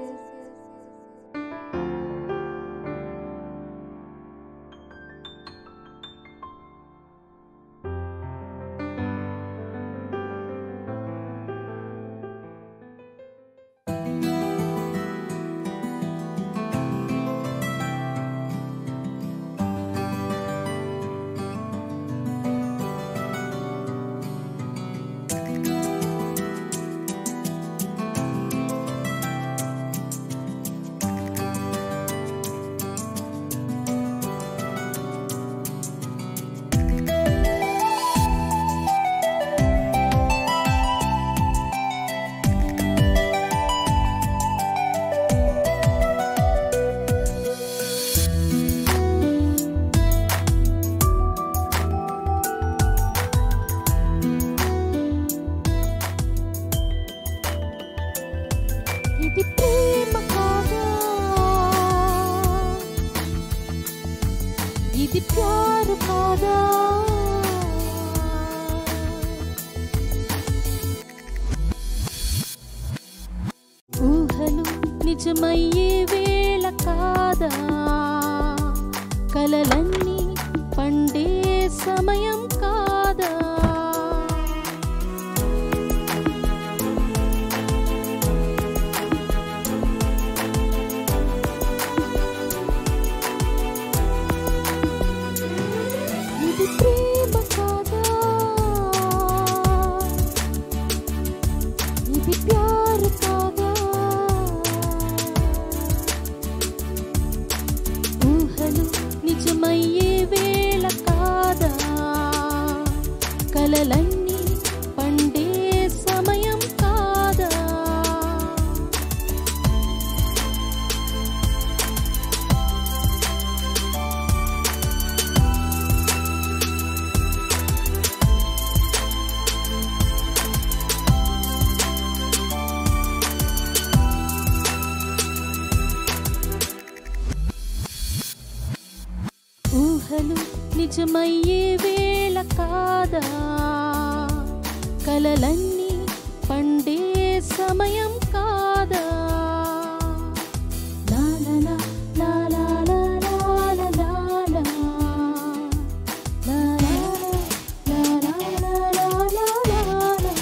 ఇది ప్రేమ కాదా, ఇది ప్యారు కాదా, ఊహలు నిజమయ్యే వేళ కాదా, కలలన్నీ పండే సమయం కాదా. ఇది ప్రేమ కాదా, ఇది ప్యారు కాదా, ఊహలు నిజమయ్యే వేళ కాదా, కలలన్నీ పండే సమయం కాదా. ఊహలు నిజమయ్యే వేళ కాదా, కలలన్నీ పండే సమయం కాదా. లా లా లా లా లా లా లా లా లా. లా లా లా లా లా లా లా లా.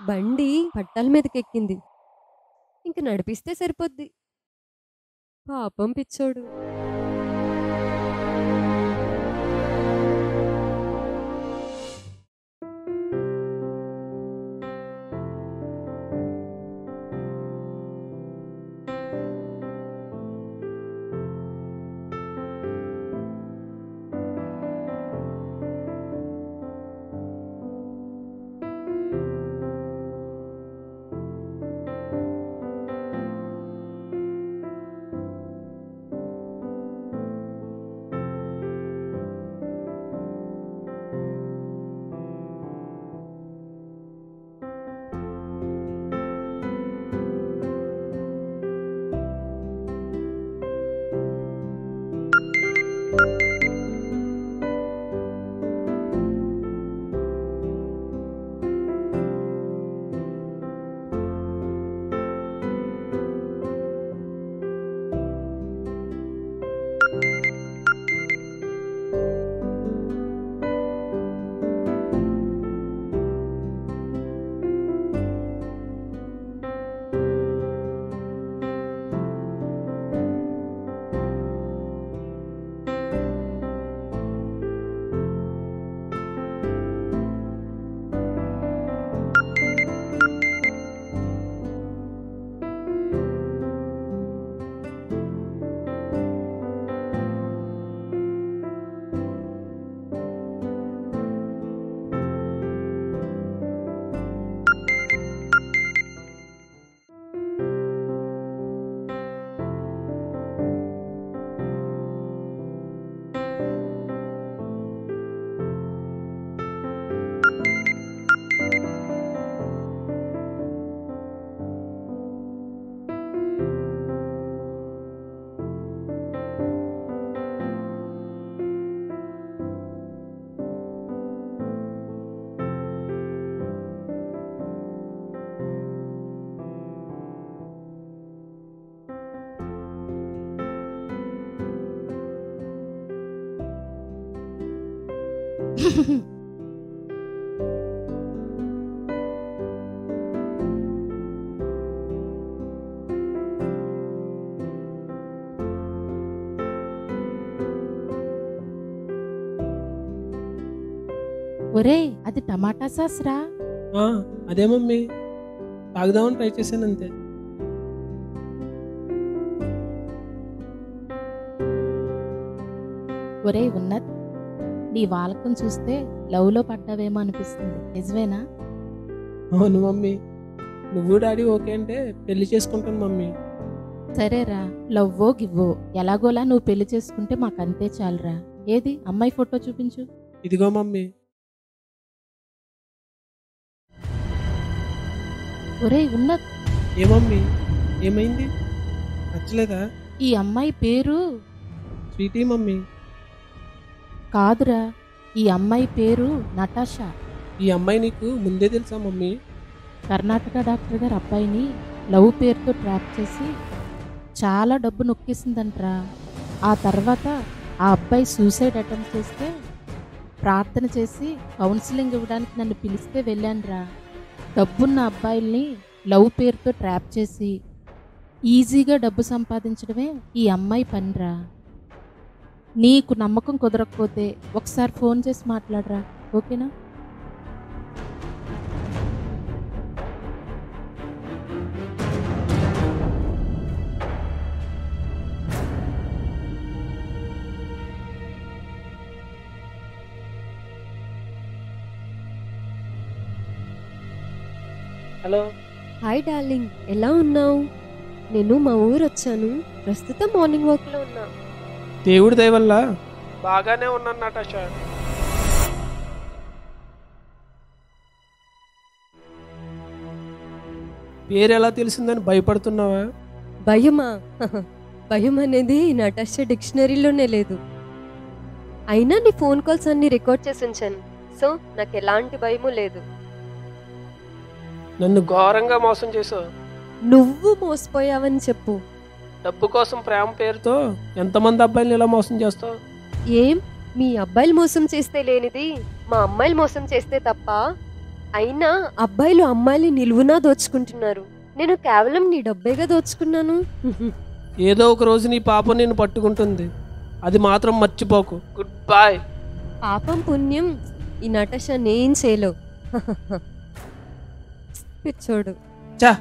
బండి పట్టాల మీదకి ఎక్కింది. ఇంక నడిపిస్తే సరిపోద్ది. పాపం పిచ్చోడు. ఒరే అది టమాటా సాస్ రా. అదే మమ్మీ, తాగుదామని ట్రై చేశాను అంతే. ఒరే ఉన్నత్, నీ వాలకం చూస్తే లవ్లో పడ్డావేమో అనిపిస్తుంది, నిజమేనా? అవును మమ్మీ, నువ్వు డాడీ ఓకే అంటే పెళ్లి చేసుకుంటాను మమ్మీ. సరేరా, లవ్వో గివ్వో ఎలాగోలా నువ్వు పెళ్లి చేసుకుంటే మాకంతే చాలురా. ఏది అమ్మాయి ఫోటో చూపించు. ఇదిగో మమ్మీ. ఒరే ఉన్నత్. ఏ మమ్మీ, ఏమైంది? నచ్చలేదా? ఈ అమ్మాయి పేరు స్వీటీ మమ్మీ. కాదురా, ఈ అమ్మాయి పేరు నటాషా. ఈ అమ్మాయి నీకు ముందే తెలుసా మమ్మీ? కర్ణాటక డాక్టర్ గారు అబ్బాయిని లవ్ పేరుతో ట్రాప్ చేసి చాలా డబ్బు నొక్కేసిందంట్రా. ఆ తర్వాత ఆ అబ్బాయి సూసైడ్ అటెంప్ట్ చేస్తే ప్రార్థన చేసి కౌన్సిలింగ్ ఇవ్వడానికి నన్ను పిలిస్తే వెళ్ళానురా. డబ్బున్న అబ్బాయిల్ని లవ్ పేరుతో ట్రాప్ చేసి ఈజీగా డబ్బు సంపాదించడమే ఈ అమ్మాయి పనిరా. నీకు నమ్మకం కుదరకపోతే ఒకసారి ఫోన్ చేసి మాట్లాడరా, ఓకేనా? హలో. హాయ్ డార్లింగ్, ఎలా ఉన్నావు? నేను మా ఊరు వచ్చాను. ప్రస్తుతం మార్నింగ్ వాక్లో ఉన్నా. దేవుడి దయ వల్ల బాగానే ఉన్నాను నటాషా. పేరు ఎలా తెలిసిందని భయపడుతున్నావా? భయమా? భయం అనేది నటాషా డిక్షనరీలోనే లేదు. అయినా నీ ఫోన్ కాల్స్ అన్ని రికార్డ్ చేసి ఉంచాను, సో నాకు ఎలాంటి భయము లేదు. నన్ను ఘోరంగా మోసం చేసావు. నువ్వు మోసపోయావని చెప్పు. డబ్బు కోసం ప్రేమ పేరుతో ఎంతమంది అబ్బాయిలు ఇలా మోసం చేస్తావు? ఏం మీ అబ్బాయిలు మోసం చేస్తే లేనిది మా అమ్మాయిలు మోసం చేస్తే తప్ప? అయినా అబ్బాయిలు అమ్మాయిలు నిలువునా దోచుకుంటున్నారు. నేను కేవలం నీ డబ్బేగా దోచుకున్నాను. ఏదో ఒక రోజు నీ పాపం నేను పట్టుకుంటుంది, అది మాత్రం మర్చిపోకు. Good boy. పాపం పుణ్యం ఈ నటష నేను చేయలేవు. పిచ్చోడు. చా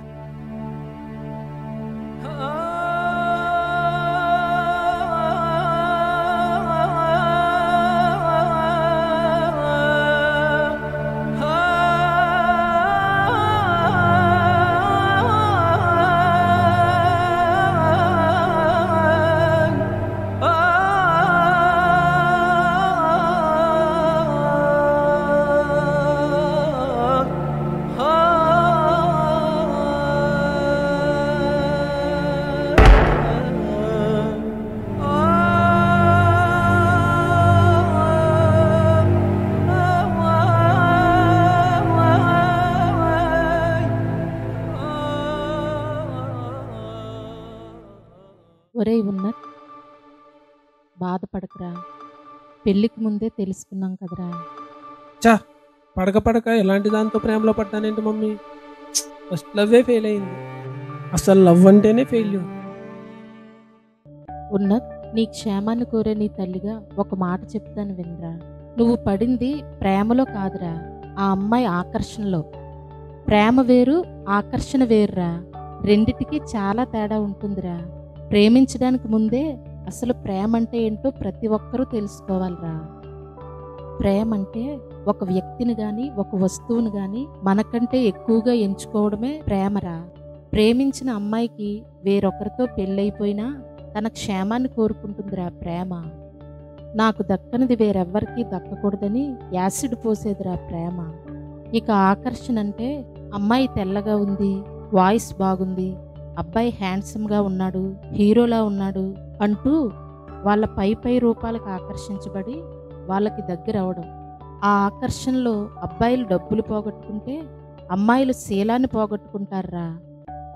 ఒరేయ్ ఉన్నత్, బాధపడకురా, పెళ్ళికి ముందే తెలుసుకున్నాం కదరా. చా పడక ఎలాంటి దాంతో ప్రేమలో పడ్డానేంటి మమ్మీ? ఫస్ట్ లవ్వే ఫెయిల్ అయింది. అసలు లవ్ అంటేనే ఫెయిల్యూర్. ఉన్నత్, నీ క్షేమాన్ని కోరే నీ తల్లిగా ఒక మాట చెప్తాను వినరా. నువ్వు పడింది ప్రేమలో కాదురా, ఆ అమ్మాయి ఆకర్షణలో. ప్రేమ వేరు, ఆకర్షణ వేరురా. రెండిటికి చాలా తేడా ఉంటుందిరా. ప్రేమించడానికి ముందే అసలు ప్రేమ అంటే ఏంటో ప్రతి ఒక్కరూ తెలుసుకోవాలిరా. ప్రేమ అంటే ఒక వ్యక్తిని కానీ ఒక వస్తువుని కానీ మనకంటే ఎక్కువగా ఎంచుకోవడమే ప్రేమరా. ప్రేమించిన అమ్మాయికి వేరొకరితో పెళ్ళైపోయినా తన క్షేమాన్ని కోరుకుంటుందిరా ప్రేమ. నాకు దక్కనిది వేరెవ్వరికీ దక్కకూడదని యాసిడ్ పోసేదిరా ప్రేమ. ఇక ఆకర్షణ అంటే అమ్మాయి తెల్లగా ఉంది, వాయిస్ బాగుంది, అబ్బాయి హ్యాండ్సమ్గా ఉన్నాడు, హీరోలా ఉన్నాడు అంటూ వాళ్ళ పై రూపాలకు ఆకర్షించబడి వాళ్ళకి దగ్గర అవడం. ఆ ఆకర్షణలో అబ్బాయిలు డబ్బులు పోగొట్టుకుంటే అమ్మాయిలు శీలాన్ని పోగొట్టుకుంటారా.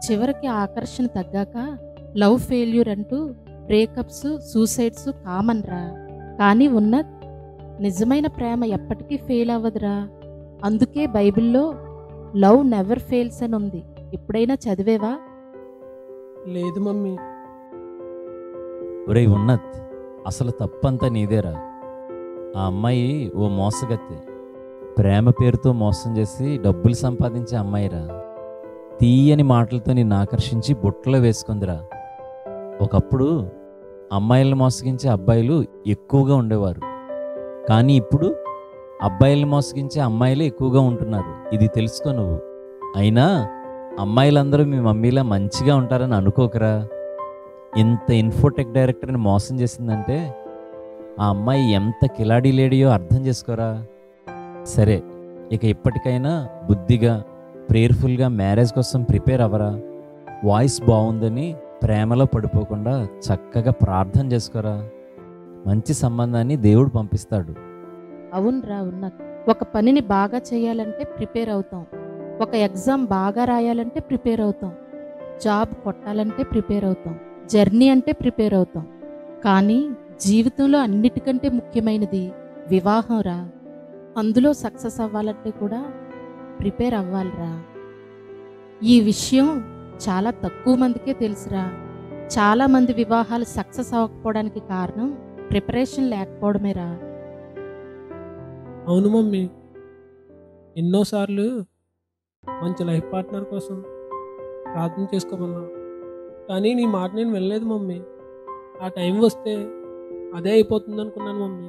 చివరికి ఆకర్షణ తగ్గాక లవ్ ఫెయిల్యూర్ అంటూ బ్రేకప్స్, సూసైడ్స్ కామన్ రా. కానీ ఉన్నత్, నిజమైన ప్రేమ ఎప్పటికీ ఫెయిల్ అవ్వదురా. అందుకే బైబిల్లో లవ్ నెవర్ ఫెయిల్స్ అని ఉంది. ఎప్పుడైనా చదివేవా? లేదు మమ్మీ. ఒరేయ్ ఉన్నత్, అసలు తప్పంతా నీదేరా. ఆ అమ్మాయి ఓ మోసగత్తె. ప్రేమ పేరుతో మోసం చేసి డబ్బులు సంపాదించే అమ్మాయిరా. తీయని మాటలతో నిన్ను ఆకర్షించి బుట్టలో వేసుకుందిరా. ఒకప్పుడు అమ్మాయిలను మోసగించే అబ్బాయిలు ఎక్కువగా ఉండేవారు, కానీ ఇప్పుడు అబ్బాయిలను మోసగించే అమ్మాయిలే ఎక్కువగా ఉంటున్నారు. ఇది తెలుసుకో నువ్వు. అయినా అమ్మాయిలందరూ మీ మమ్మీలా మంచిగా ఉంటారని అనుకోకరా. ఇంత ఇన్ఫోటెక్ డైరెక్టర్ని మోసం చేసిందంటే ఆ అమ్మాయి ఎంత కిలాడీ లేడియో అర్థం చేసుకోరా. సరే, ఇక ఇప్పటికైనా బుద్ధిగా ప్రేయర్ఫుల్గా మ్యారేజ్ కోసం ప్రిపేర్ అవ్వరా. వాయిస్ బాగుందని ప్రేమలో పడిపోకుండా చక్కగా ప్రార్థన చేసుకోరా. మంచి సంబంధాన్ని దేవుడు పంపిస్తాడు. అవునరా ఉన్నత్, ఒక పనిని బాగా చేయాలంటే ప్రిపేర్ అవుతాం, ఒక ఎగ్జామ్ బాగా రాయాలంటే ప్రిపేర్ అవుతాం, జాబ్ కొట్టాలంటే ప్రిపేర్ అవుతాం, జర్నీ అంటే ప్రిపేర్ అవుతాం. కానీ జీవితంలో అన్నిటికంటే ముఖ్యమైనది వివాహం రా. అందులో సక్సెస్ అవ్వాలంటే కూడా ప్రిపేర్ అవ్వాలిరా. ఈ విషయం చాలా తక్కువ మందికే తెలుసురా. చాలామంది వివాహాలు సక్సెస్ అవ్వకపోవడానికి కారణం ప్రిపరేషన్ లేకపోవడమేరా. అవును మమ్మీ, ఎన్నోసార్లు మంచి లైఫ్ పార్ట్నర్ కోసం ప్రార్థన చేసుకోమన్నా, కానీ నీ మాట నేను వెళ్ళలేదు మమ్మీ. ఆ టైం వస్తే అదే అయిపోతుంది అనుకున్నాను మమ్మీ.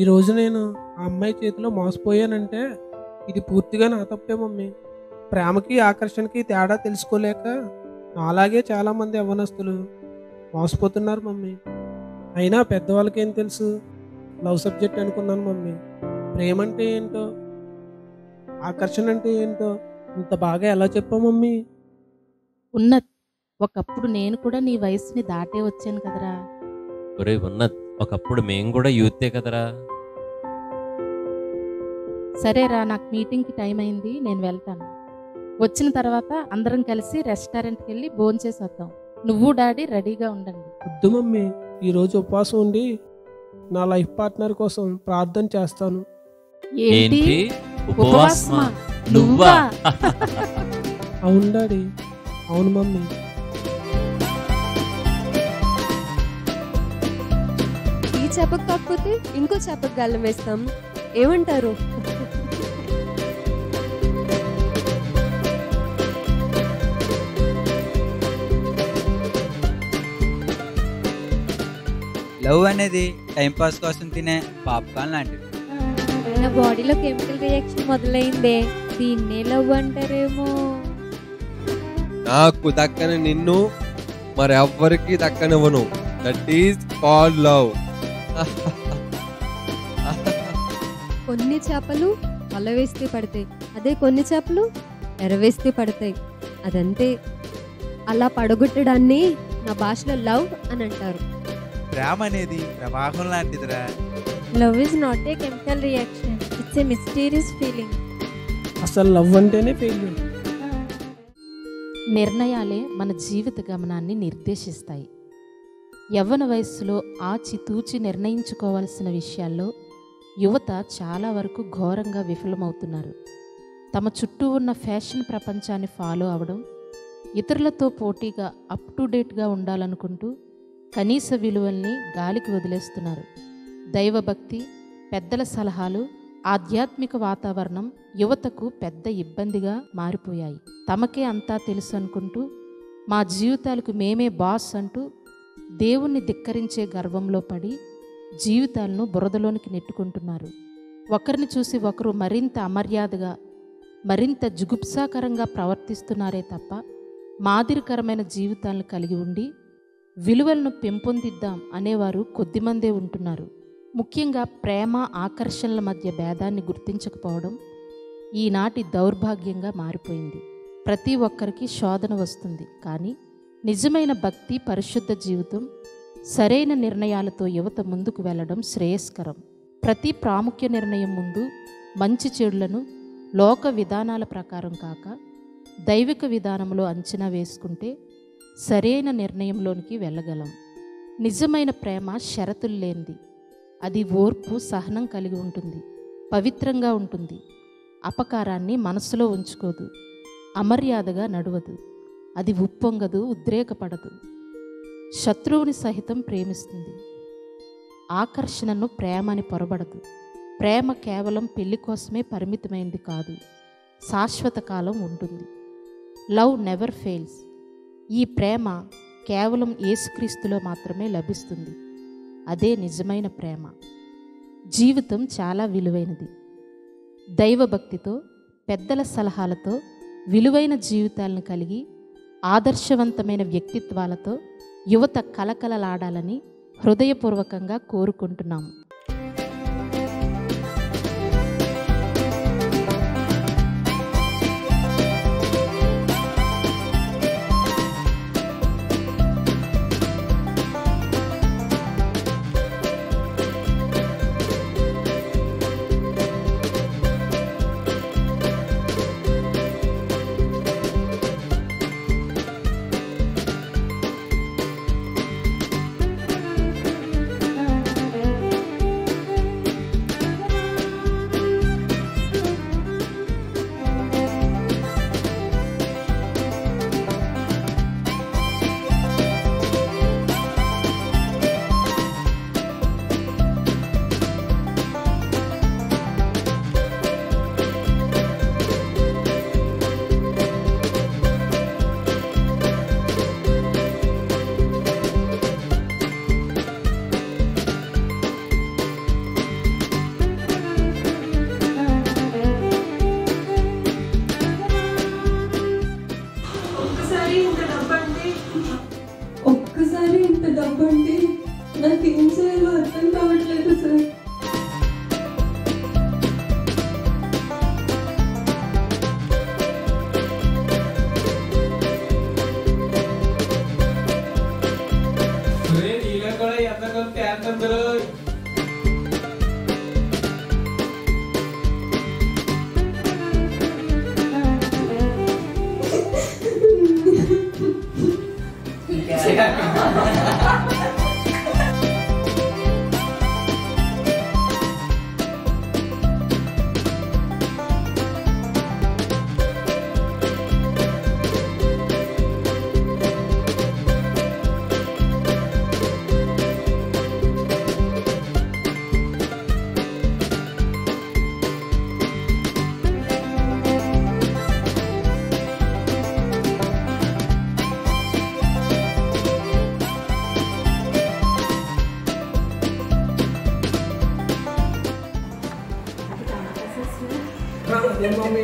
ఈరోజు నేను ఆ అమ్మాయి చేతిలో మోసపోయానంటే ఇది పూర్తిగా నా తప్పే మమ్మీ. ప్రేమకి ఆకర్షణకి తేడా తెలుసుకోలేక అలాగే చాలామంది యవ్వనస్తులు మోసపోతున్నారు మమ్మీ. అయినా పెద్దవాళ్ళకేం తెలుసు, లవ్ సబ్జెక్ట్ అనుకున్నాను మమ్మీ. ప్రేమ అంటే ఏంటో, ఆకర్షణ అంటే ఏంటో ఇంత బాగా ఎలా చెప్పావు మమ్మీ? ఉన్నత్, ఒకప్పుడు నేను కూడా నీ వయసుని దాటే వచ్చాను కదరా. ఒరే ఉన్నత్, ఒకప్పుడు మేము కూడా యూతే కదరా. సరేరా, నాకు మీటింగ్కి టైం అయింది, నేను వెళ్తాను. వచ్చిన తర్వాత అందరం కలిసి రెస్టారెంట్కి వెళ్ళి భోంచేసి వద్దాం. నువ్వు డాడీ రెడీగా ఉండండి. వద్దు మమ్మీ, ఈరోజు ఉపవాసం ఉండి నా లైఫ్ పార్ట్నర్ కోసం ప్రార్థన చేస్తాను. ఏంటి? ఉపవాసమా? నువ్వా? అవును డాడీ, అవును మమ్మీ. ఈ చేపకు కాకపోతే ఇంకో చేపకు గాలం వేస్తాం, ఏమంటారు? లవ్ అనేది టైం పాస్ కోసం తినే పాప్కార్న్ లాంటిది. నా బాడీలో కెమికల్ రియాక్షన్ మొదలైందే, దీన్నే లవ్ అంటారేమో. నాకు దక్కని నిన్ను మరెవ్వరికి దక్కనివ్వను. That is called love. కొన్ని చేపలు వల వేస్తే పడతాయి, అదే కొన్ని చేపలు ఎరవేస్తే పడతాయి. అదంతే. అలా పడగొట్టడాన్ని నా భాషలో లవ్ అని అంటారు. ప్రేమ అనేది ప్రవాహం లాంటిదిరా. Love is not a chemical reaction, it's a mysterious feeling. అసలు లవ్ అంటేనే ఫెయిల్యూర్. నిర్ణయాలే మన జీవిత గమనాన్ని నిర్దేశిస్తాయి. యవ్వన వయస్సులో ఆచితూచి నిర్ణయించుకోవాల్సిన విషయాల్లో యువత చాలా వరకు ఘోరంగా విఫలమవుతున్నారు. తమ చుట్టూ ఉన్న ఫ్యాషన్ ప్రపంచాన్ని ఫాలో అవడం, ఇతరులతో పోటీగా అప్ టు డేట్గా ఉండాలనుకుంటూ కనీస విలువల్ని గాలికి వదిలేస్తున్నారు. దైవభక్తి, పెద్దల సలహాలు, ఆధ్యాత్మిక వాతావరణం యువతకు పెద్ద ఇబ్బందిగా మారిపోయాయి. తమకే అంతా తెలుసు అనుకుంటూ, మా జీవితాలకు మేమే బాస్ అంటూ దేవుణ్ణి ధిక్కరించే గర్వంలో పడి జీవితాలను బురదలోనికి నెట్టుకుంటున్నారు. ఒకరిని చూసి ఒకరు మరింత అమర్యాదగా, మరింత జుగుప్సాకరంగా ప్రవర్తిస్తున్నారే తప్ప మాదిరికరమైన జీవితాలను కలిగి ఉండి విలువలను పెంపొందిద్దాం అనేవారు కొద్దిమందే ఉంటున్నారు. ముఖ్యంగా ప్రేమ, ఆకర్షణల మధ్య భేదాన్ని గుర్తించకపోవడం ఈనాటి దౌర్భాగ్యంగా మారిపోయింది. ప్రతి ఒక్కరికి శోధన వస్తుంది, కానీ నిజమైన భక్తి, పరిశుద్ధ జీవితం, సరైన నిర్ణయాలతో యువత ముందుకు వెళ్ళడం శ్రేయస్కరం. ప్రతి ప్రాముఖ్య నిర్ణయం ముందు మంచి చెడులను లోక విధానాల ప్రకారం కాక దైవిక విధానంలో అంచనా వేసుకుంటే సరైన నిర్ణయంలోనికి వెళ్ళగలం. నిజమైన ప్రేమ షరతులు లేనిది. అది ఓర్పు, సహనం కలిగి ఉంటుంది, పవిత్రంగా ఉంటుంది, అపకారాన్ని మనసులో ఉంచుకోదు, అమర్యాదగా నడవదు, అది ఉప్పొంగదు, ఉద్రేకపడదు, శత్రువుని సహితం ప్రేమిస్తుంది, ఆకర్షణను ప్రేమ అని పొరబడదు. ప్రేమ కేవలం పెళ్లి కోసమే పరిమితమైంది కాదు, శాశ్వత కాలం ఉంటుంది. Love never fails. ఈ ప్రేమ కేవలం యేసుక్రీస్తులో మాత్రమే లభిస్తుంది. అదే నిజమైన ప్రేమ. జీవితం చాలా విలువైనది. దైవభక్తితో, పెద్దల సలహాలతో విలువైన జీవితాలను కలిగి ఆదర్శవంతమైన వ్యక్తిత్వాలతో యువత కలకలలాడాలని హృదయపూర్వకంగా కోరుకుంటున్నాము. అదే మమ్మీ